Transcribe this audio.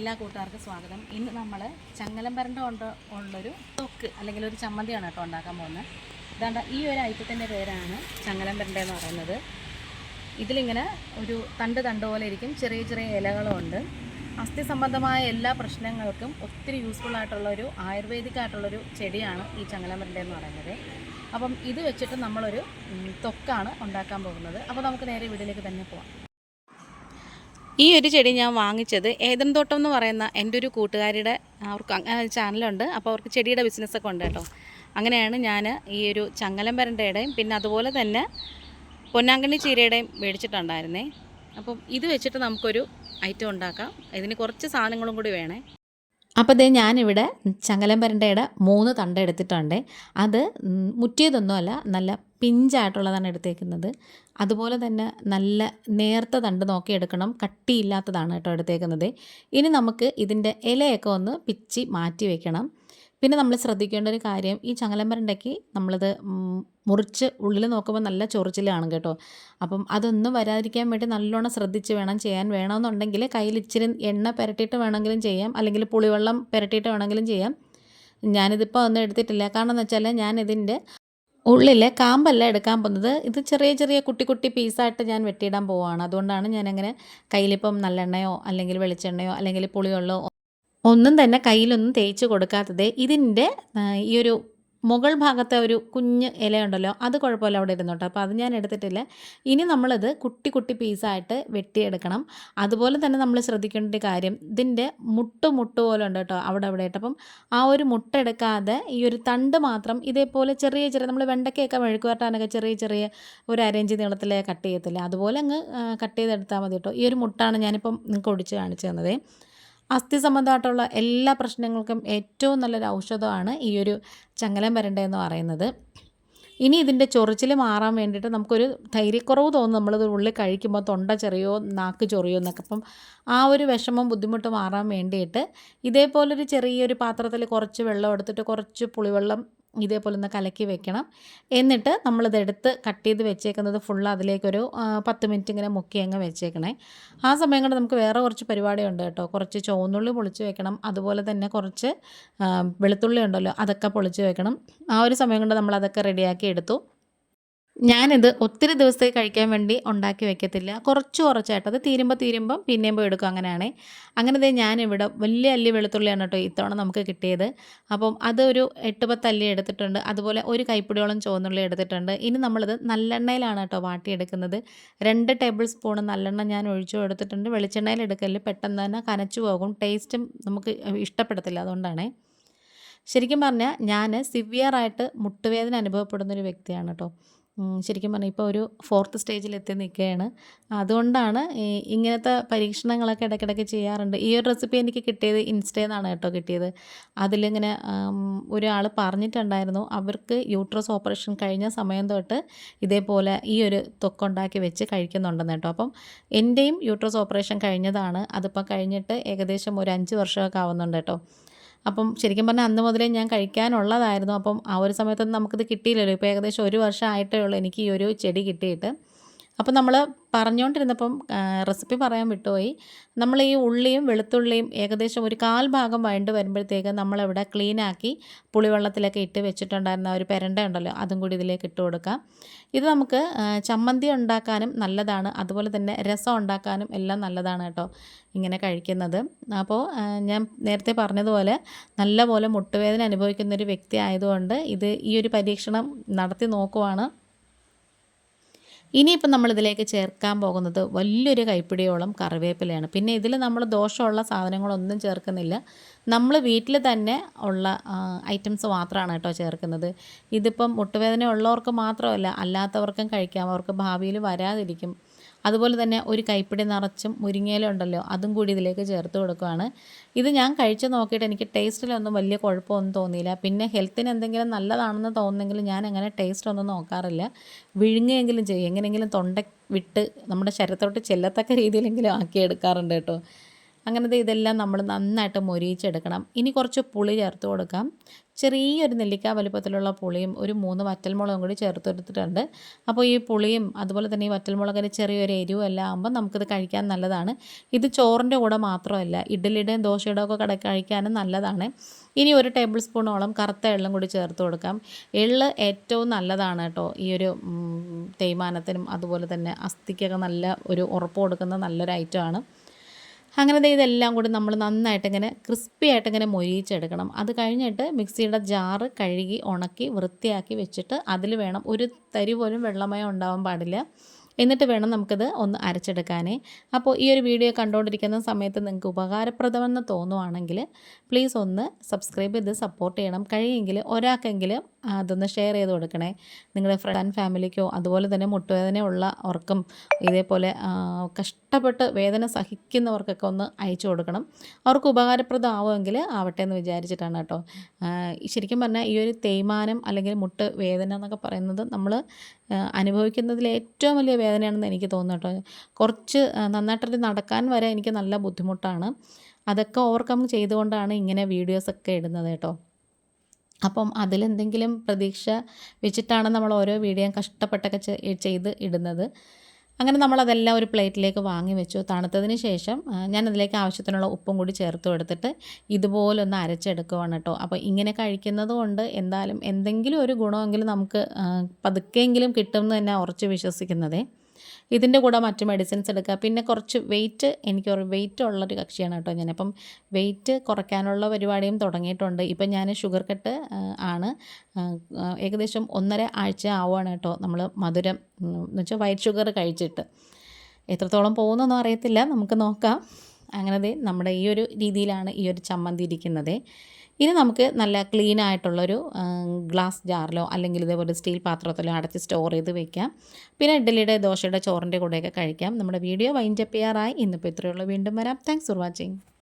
എല്ലാ കൂട്ടുകാർക്കും സ്വാഗതം. ഇന്ന് നമ്മൾ ചങ്ങലം കൊണ്ട് ഉള്ളൊരു തൊക്ക് അല്ലെങ്കിൽ ഒരു ചമ്മന്തിയാണ് കേട്ടോ ഉണ്ടാക്കാൻ പോകുന്നത്. ഇതാണ്ട് ഈ ഒരു ഐറ്റത്തിൻ്റെ പേരാണ് ചങ്ങലം എന്ന് പറയുന്നത്. ഇതിലിങ്ങനെ ഒരു തണ്ട് പോലെ ഇരിക്കും, ചെറിയ ചെറിയ ഇലകളുമുണ്ട്. അസ്ഥി സംബന്ധമായ എല്ലാ പ്രശ്നങ്ങൾക്കും ഒത്തിരി യൂസ്ഫുൾ ആയിട്ടുള്ളൊരു ആയുർവേദിക് ആയിട്ടുള്ളൊരു ചെടിയാണ് ഈ ചങ്ങലം എന്ന് പറയുന്നത്. അപ്പം ഇത് വെച്ചിട്ട് നമ്മളൊരു തൊക്കാണ് ഉണ്ടാക്കാൻ പോകുന്നത്. അപ്പോൾ നമുക്ക് നേരെ വീട്ടിലേക്ക് തന്നെ പോകാം. ഈ ഒരു ചെടി ഞാൻ വാങ്ങിച്ചത് ഏതൻ തോട്ടം എന്ന് പറയുന്ന എൻ്റെ ഒരു കൂട്ടുകാരിയുടെ അവർക്ക് ചാനലുണ്ട്. അപ്പോൾ അവർക്ക് ചെടിയുടെ ബിസിനസ്സൊക്കെ ഉണ്ട് കേട്ടോ. അങ്ങനെയാണ് ഞാൻ ഈ ഒരു ചങ്ങലം വരണ്ടയുടെയും പിന്നെ അതുപോലെ തന്നെ പൊന്നാങ്കണ്ണി ചീരയുടെയും മേടിച്ചിട്ടുണ്ടായിരുന്നേ. അപ്പം ഇത് വെച്ചിട്ട് നമുക്കൊരു ഐറ്റം ഉണ്ടാക്കാം. ഇതിന് കുറച്ച് സാധനങ്ങളും കൂടി വേണേ. അപ്പോൾ ദേ ഞാനിവിടെ ചങ്ങലം വരണ്ടയുടെ 3 തണ്ട് എടുത്തിട്ടുണ്ട്. അത് മുറ്റിയതൊന്നുമല്ല, നല്ല പിഞ്ചായിട്ടുള്ളതാണ് എടുത്തേക്കുന്നത്. അതുപോലെ തന്നെ നല്ല നേർത്ത തണ്ട് നോക്കി എടുക്കണം, കട്ടിയില്ലാത്തതാണ് കേട്ടോ എടുത്തേക്കുന്നത്. ഇനി നമുക്ക് ഇതിൻ്റെ ഇലയൊക്കെ ഒന്ന് പിച്ചി മാറ്റി വെക്കണം. പിന്നെ നമ്മൾ ശ്രദ്ധിക്കേണ്ട ഒരു കാര്യം, ഈ ചങ്ങലം വരണ്ടയ്ക്ക് നമ്മളിത് മുറിച്ച് ഉള്ളിൽ നോക്കുമ്പോൾ നല്ല ചൊറിച്ചിലാണ് കേട്ടോ. അപ്പം അതൊന്നും വരാതിരിക്കാൻ വേണ്ടി നല്ലോണം ശ്രദ്ധിച്ച് വേണം ചെയ്യാൻ. വേണമെന്നുണ്ടെങ്കിൽ കയ്യിൽ ഇച്ചിരി എണ്ണ പുരട്ടിയിട്ട് വേണമെങ്കിലും ചെയ്യാം, അല്ലെങ്കിൽ പുളിവെള്ളം പുരട്ടിയിട്ട് വേണമെങ്കിലും ചെയ്യാം. ഞാനിതിപ്പോൾ ഒന്നും എടുത്തിട്ടില്ല. കാരണം എന്ന് വെച്ചാൽ ഞാനിതിൻ്റെ ഉള്ളിലെ കാമ്പല്ല എടുക്കാൻ പോകുന്നത്. ഇത് ചെറിയ ചെറിയ കുട്ടി കുട്ടി പീസായിട്ട് ഞാൻ വെട്ടിയിടാൻ പോവുകയാണ്. അതുകൊണ്ടാണ് ഞാനങ്ങനെ കയ്യിലിപ്പം നല്ലെണ്ണയോ അല്ലെങ്കിൽ വെളിച്ചെണ്ണയോ അല്ലെങ്കിൽ പുളിവെള്ളമോ ഒന്നും തന്നെ കയ്യിലൊന്നും തേച്ച് കൊടുക്കാത്തത്. ഇതിൻ്റെ ഈ ഒരു മുകൾ ഭാഗത്തെ ഒരു കുഞ്ഞ് ഇലയുണ്ടല്ലോ, അത് കുഴപ്പമില്ല, അവിടെ ഇരുന്നോട്ടോ. അപ്പോൾ അത് ഞാൻ എടുത്തിട്ടില്ല. ഇനി നമ്മളിത് കുട്ടി കുട്ടി പീസായിട്ട് വെട്ടിയെടുക്കണം. അതുപോലെ തന്നെ നമ്മൾ ശ്രദ്ധിക്കേണ്ട ഒരു കാര്യം, ഇതിൻ്റെ മുട്ട് പോലെ ഉണ്ട് കേട്ടോ അവിടെ ആയിട്ട്. അപ്പം ആ ഒരു മുട്ട എടുക്കാതെ ഈ ഒരു തണ്ട് മാത്രം ഇതേപോലെ ചെറിയ ചെറിയ, നമ്മൾ വെണ്ടയ്ക്കൊക്കെ മെഴുക്ക് വരട്ടാനൊക്കെ ചെറിയ ചെറിയ ഒരു അരയിഞ്ച് നീളത്തിൽ കട്ട് ചെയ്യത്തില്ല, അതുപോലെ അങ്ങ് കട്ട് ചെയ്തെടുത്താൽ മതി കേട്ടോ. ഈ ഒരു മുട്ടാണ് ഞാനിപ്പം നിങ്ങൾക്ക് ഒടിച്ച് കാണിച്ചു തന്നത്. അസ്ഥി സംബന്ധമായിട്ടുള്ള എല്ലാ പ്രശ്നങ്ങൾക്കും ഏറ്റവും നല്ലൊരു ഔഷധമാണ് ഈ ഒരു ചങ്ങലം വരണ്ടയെന്ന് പറയുന്നത്. ഇനി ഇതിൻ്റെ ചൊറിച്ചിൽ മാറാൻ വേണ്ടിയിട്ട് നമുക്കൊരു ധൈര്യക്കുറവ് തോന്നും. നമ്മളിത് ഉള്ളിൽ കഴിക്കുമ്പോൾ തൊണ്ട ചെറിയോ നാക്ക് ചൊറിയോ എന്നൊക്കെ. അപ്പം ആ ഒരു വിഷമം ബുദ്ധിമുട്ട് മാറാൻ വേണ്ടിയിട്ട് ഇതേപോലൊരു ചെറിയൊരു പാത്രത്തിൽ കുറച്ച് വെള്ളം എടുത്തിട്ട് കുറച്ച് പുളിവെള്ളം ഇതേപോലെ ഒന്ന് കലക്കി വെക്കണം. എന്നിട്ട് നമ്മളിതെടുത്ത് കട്ട് ചെയ്ത് വെച്ചേക്കുന്നത് ഫുള്ള് അതിലേക്കൊരു 10 മിനിറ്റ് ഇങ്ങനെ മുക്കി അങ്ങ് വെച്ചേക്കണേ. ആ സമയം കൊണ്ട് നമുക്ക് വേറെ കുറച്ച് പരിപാടിയുണ്ട് കേട്ടോ. കുറച്ച് ചുവന്നുള്ളി പൊളിച്ച് വെക്കണം, അതുപോലെ തന്നെ കുറച്ച് വെളുത്തുള്ളി ഉണ്ടല്ലോ അതൊക്കെ പൊളിച്ച് വെക്കണം. ആ ഒരു സമയം കൊണ്ട് നമ്മളതൊക്കെ റെഡിയാക്കി എടുത്തു. ഞാനിത് ഒത്തിരി ദിവസത്തേക്ക് കഴിക്കാൻ വേണ്ടി ഉണ്ടാക്കി വെക്കത്തില്ല, കുറച്ചായിട്ട് അത് തീരുമ്പം പിന്നെയും പോയി എടുക്കും. അങ്ങനെയാണേ. അങ്ങനെ ഞാനിവിടെ വലിയ അല്ലി വെളുത്തുള്ളിയാണ് കേട്ടോ ഇത്തവണ നമുക്ക് കിട്ടിയത്. അപ്പം അതൊരു 8-10 അല്ലി എടുത്തിട്ടുണ്ട്. അതുപോലെ ഒരു കൈപ്പിടിയോളം ചുവന്നുള്ളി എടുത്തിട്ടുണ്ട്. ഇനി നമ്മളിത് നല്ലെണ്ണയിലാണ് കേട്ടോ വാട്ടിയെടുക്കുന്നത്. 2 ടേബിൾ സ്പൂൺ നല്ലെണ്ണ ഞാൻ ഒഴിച്ചു എടുത്തിട്ടുണ്ട്. വെളിച്ചെണ്ണയിൽ എടുക്കല് പെട്ടെന്ന് തന്നെ കനച്ചു പോകും, ടേസ്റ്റും നമുക്ക് ഇഷ്ടപ്പെടത്തില്ല, അതുകൊണ്ടാണേ. ശരിക്കും പറഞ്ഞാൽ ഞാൻ സിവിയറായിട്ട് മുട്ടുവേദന അനുഭവപ്പെടുന്നൊരു വ്യക്തിയാണ് കേട്ടോ. ശരിക്കും പറഞ്ഞാൽ ഇപ്പോൾ ഒരു 4th സ്റ്റേജിലെത്തി നിൽക്കുകയാണ്. അതുകൊണ്ടാണ് ഇങ്ങനത്തെ പരീക്ഷണങ്ങളൊക്കെ ഇടയ്ക്കിടയ്ക്ക് ചെയ്യാറുണ്ട്. ഈ ഒരു റെസിപ്പി എനിക്ക് കിട്ടിയത് ഇൻസ്റ്റയിൽ നിന്നാണ് കേട്ടോ കിട്ടിയത്. അതിലിങ്ങനെ ഒരാൾ പറഞ്ഞിട്ടുണ്ടായിരുന്നു, അവർക്ക് യൂട്രസ് ഓപ്പറേഷൻ കഴിഞ്ഞ സമയം തൊട്ട് ഇതേപോലെ ഈ ഒരു തൊക്കുണ്ടാക്കി വെച്ച് കഴിക്കുന്നുണ്ടെന്ന് കേട്ടോ. അപ്പം എൻ്റെയും യൂട്രസ് ഓപ്പറേഷൻ കഴിഞ്ഞതാണ്. അതിപ്പോൾ കഴിഞ്ഞിട്ട് ഏകദേശം ഒരു 5 വർഷമൊക്കെ ആവുന്നുണ്ട് കേട്ടോ. അപ്പം ശരിക്കും പറഞ്ഞാൽ അന്ന് മുതലേ ഞാൻ കഴിക്കാനുള്ളതായിരുന്നു. അപ്പം ആ ഒരു സമയത്തൊന്നും നമുക്കിത് കിട്ടിയില്ലല്ലോ. ഇപ്പോൾ ഏകദേശം 1 വർഷം ആയിട്ടേ ഉള്ളൂ എനിക്ക് ഈ ഒരു ചെടി കിട്ടിയിട്ട്. അപ്പോൾ നമ്മൾ പറഞ്ഞുകൊണ്ടിരുന്നപ്പം റെസിപ്പി പറയാൻ വിട്ടുപോയി. നമ്മൾ ഈ ഉള്ളിയും വെളുത്തുള്ളിയും ഏകദേശം ഒരു 1/4 ഭാഗം വഴണ്ട് വരുമ്പോഴത്തേക്ക് നമ്മളിവിടെ ക്ലീനാക്കി പുളിവെള്ളത്തിലൊക്കെ ഇട്ട് വെച്ചിട്ടുണ്ടായിരുന്ന ഒരു പെരണ്ട ഉണ്ടല്ലോ, അതും കൂടി ഇതിലേക്ക് ഇട്ട് കൊടുക്കാം. ഇത് നമുക്ക് ചമ്മന്തി ഉണ്ടാക്കാനും നല്ലതാണ്, അതുപോലെ തന്നെ രസം ഉണ്ടാക്കാനും എല്ലാം നല്ലതാണ് കേട്ടോ ഇങ്ങനെ കഴിക്കുന്നത്. അപ്പോൾ ഞാൻ നേരത്തെ പറഞ്ഞതുപോലെ നല്ലപോലെ മുട്ടുവേദന അനുഭവിക്കുന്നൊരു വ്യക്തി ആയതുകൊണ്ട് ഈ ഒരു പരീക്ഷണം നടത്തി നോക്കുവാണ്. ഇനിയിപ്പം നമ്മളിതിലേക്ക് ചേർക്കാൻ പോകുന്നത് വലിയൊരു കൈപ്പിടിയോളം കറിവേപ്പിലയാണ്. പിന്നെ ഇതിൽ നമ്മൾ ദോഷമുള്ള സാധനങ്ങളൊന്നും ചേർക്കുന്നില്ല. നമ്മൾ വീട്ടിൽ തന്നെ ഉള്ള ഐറ്റംസ് മാത്രമാണ് കേട്ടോ ചേർക്കുന്നത്. ഇതിപ്പം മുട്ടുവേദന ഉള്ളവർക്ക് മാത്രമല്ല, അല്ലാത്തവർക്കും കഴിക്കാം, അവർക്ക് ഭാവിയിൽ വരാതിരിക്കും. അതുപോലെ തന്നെ ഒരു കൈപ്പിടി നിറച്ചും മുരിങ്ങയില ഉണ്ടല്ലോ, അതും കൂടി ഇതിലേക്ക് ചേർത്ത് കൊടുക്കുകയാണ്. ഇത് ഞാൻ കഴിച്ച് നോക്കിയിട്ട് എനിക്ക് ടേസ്റ്റിലൊന്നും വലിയ കുഴപ്പമൊന്നും തോന്നിയില്ല. പിന്നെ ഹെൽത്തിന് എന്തെങ്കിലും നല്ലതാണെന്ന് തോന്നുന്നെങ്കിൽ ഞാൻ അങ്ങനെ ടേസ്റ്റൊന്നും നോക്കാറില്ല. വിഴുങ്ങുകയെങ്കിലും ചെയ്യും, എങ്ങനെയെങ്കിലും തൊണ്ട വിട്ട് നമ്മുടെ ശരീരത്തോട്ട് ചെല്ലത്തക്ക രീതിയിലെങ്കിലും ആക്കിയെടുക്കാറുണ്ട് കേട്ടോ. അങ്ങനത്തെ ഇതെല്ലാം നമ്മൾ നന്നായിട്ട് മൊരിയിച്ചെടുക്കണം. ഇനി കുറച്ച് പുളി ചേർത്ത് കൊടുക്കാം. ചെറിയൊരു നെല്ലിക്ക വലുപ്പത്തിലുള്ള പുളിയും ഒരു 3 വറ്റൽമുളകും കൂടി ചേർത്തെടുത്തിട്ടുണ്ട്. അപ്പോൾ ഈ പുളിയും അതുപോലെ തന്നെ ഈ വറ്റൽമുളകിൻ്റെ ചെറിയൊരു എരിവും എല്ലാം ആകുമ്പോൾ നമുക്കിത് കഴിക്കാൻ നല്ലതാണ്. ഇത് ചോറിൻ്റെ കൂടെ മാത്രമല്ല, ഇഡ്ഡലിയുടെയും ദോശയുടെയും ഒക്കെ കഴിക്കാനും നല്ലതാണ്. ഇനി 1 ടേബിൾ സ്പൂണോളം കറുത്ത എള്ളും കൂടി ചേർത്ത് കൊടുക്കാം. എള്ള് ഏറ്റവും നല്ലതാണ് കേട്ടോ, ഈ ഒരു തേയ്മാനത്തിനും അതുപോലെ തന്നെ അസ്ഥിക്കൊക്കെ നല്ല ഒരു ഉറപ്പ് കൊടുക്കുന്ന നല്ലൊരു ഐറ്റമാണ്. അങ്ങനെ ഇതെല്ലാം കൂടി നമ്മൾ നന്നായിട്ട് ഇങ്ങനെ ക്രിസ്പി ആയിട്ട് ഇങ്ങനെ മൊരിയിച്ചെടുക്കണം. അത് കഴിഞ്ഞിട്ട് മിക്സിയുടെ ജാറ് കഴുകി ഉണക്കി വൃത്തിയാക്കി വെച്ചിട്ട് അതിൽ വേണം, ഒരു തരി പോലും വെള്ളമയം ഉണ്ടാവാൻ പാടില്ല. എന്നിട്ട് വേണം നമുക്കിത് ഒന്ന് അരച്ചെടുക്കാനേ. അപ്പോൾ ഈ ഒരു വീഡിയോ കണ്ടുകൊണ്ടിരിക്കുന്ന സമയത്ത് നിങ്ങൾക്ക് ഉപകാരപ്രദമെന്ന് തോന്നുവാണെങ്കിൽ പ്ലീസ് ഒന്ന് സബ്സ്ക്രൈബ് ചെയ്ത് സപ്പോർട്ട് ചെയ്യണം. കഴിയുമെങ്കിൽ ഒരാൾക്കെങ്കിലും അതൊന്ന് ഷെയർ ചെയ്ത് കൊടുക്കണേ. നിങ്ങളുടെ ഫ്രണ്ട് ആൻഡ് ഫാമിലിക്കോ അതുപോലെ തന്നെ മുട്ടുവേദനയുള്ളവർക്കും ഇതേപോലെ കഷ്ടപ്പെട്ട് വേദന സഹിക്കുന്നവർക്കൊക്കെ ഒന്ന് അയച്ചു കൊടുക്കണം. അവർക്ക് ഉപകാരപ്രദമാവുമെങ്കിൽ ആവട്ടെ എന്ന് വിചാരിച്ചിട്ടാണ് കേട്ടോ. ശരിക്കും പറഞ്ഞാൽ ഈ ഒരു തേയ്മാനം അല്ലെങ്കിൽ മുട്ട് വേദന എന്നൊക്കെ പറയുന്നത് നമ്മൾ അനുഭവിക്കുന്നതിൽ ഏറ്റവും വലിയ വേദനയാണെന്ന് എനിക്ക് തോന്നുന്നു കേട്ടോ. കുറച്ച് നന്നായിട്ടൊരു നടക്കാൻ വരെ എനിക്ക് നല്ല ബുദ്ധിമുട്ടാണ്. അതൊക്കെ ഓവർകം ചെയ്തുകൊണ്ടാണ് ഇങ്ങനെ വീഡിയോസൊക്കെ ഇടുന്നത് കേട്ടോ. അപ്പം അതിലെന്തെങ്കിലും പ്രതീക്ഷ വെച്ചിട്ടാണ് നമ്മൾ ഓരോ വീഡിയോയും കഷ്ടപ്പെട്ടൊക്കെ ചെയ്ത് ഇടുന്നത്. അങ്ങനെ നമ്മളതെല്ലാം ഒരു പ്ലേറ്റിലേക്ക് വാങ്ങി വെച്ചു. തണുത്തതിന് ശേഷം ഞാനതിലേക്ക് ആവശ്യത്തിനുള്ള ഉപ്പും കൂടി ചേർത്ത് കൊടുത്തിട്ട് ഇതുപോലെ ഒന്ന് അരച്ചെടുക്കുവാണ് കേട്ടോ. അപ്പോൾ ഇങ്ങനെ കഴിക്കുന്നത് കൊണ്ട് എന്തായാലും എന്തെങ്കിലും ഒരു ഗുണമെങ്കിലും നമുക്ക് പതുക്കെയെങ്കിലും കിട്ടുമെന്ന് തന്നെ ഉറച്ച് വിശ്വസിക്കുന്നതേ. ഇതിൻ്റെ കൂടെ മറ്റ് മെഡിസിൻസ് എടുക്കുക. പിന്നെ കുറച്ച് എനിക്ക് വെയിറ്റ് ഉള്ളൊരു കക്ഷിയാണ് കേട്ടോ ഞാൻ. അപ്പം വെയിറ്റ് കുറയ്ക്കാനുള്ള പരിപാടിയും തുടങ്ങിയിട്ടുണ്ട്. ഇപ്പം ഞാൻ ഷുഗർ കട്ട് ആണ്. ഏകദേശം 1.5 ആഴ്ച ആവുകയാണ് കേട്ടോ നമ്മൾ മധുരം എന്ന് വെച്ചാൽ വൈറ്റ് ഷുഗർ കഴിച്ചിട്ട്. എത്രത്തോളം പോകുന്നൊന്നും അറിയത്തില്ല, നമുക്ക് നോക്കാം. അങ്ങനെ നമ്മുടെ ഈ ഒരു രീതിയിലാണ് ഈ ഒരു ചമ്മന്തി ഇരിക്കുന്നത്. ഇനി നമുക്ക് നല്ല ക്ലീൻ ആയിട്ടുള്ളൊരു ഗ്ലാസ് ജാറിലോ അല്ലെങ്കിൽ ഇതേപോലെ സ്റ്റീൽ പാത്രത്തിലോ അടച്ച് സ്റ്റോർ ചെയ്ത് വെക്കാം. പിന്നെ ഇഡ്ഡലിയുടെ ദോശയുടെ ചോറിൻ്റെ കൂടെയൊക്കെ കഴിക്കാം. നമ്മുടെ വീഡിയോ വൈൻഡപ്പ് ചെയ്യാറായി. ഇന്നിപ്പോൾ ഇത്രയേ ഉള്ളൂ. വീണ്ടും വരാം. Thanks for watching.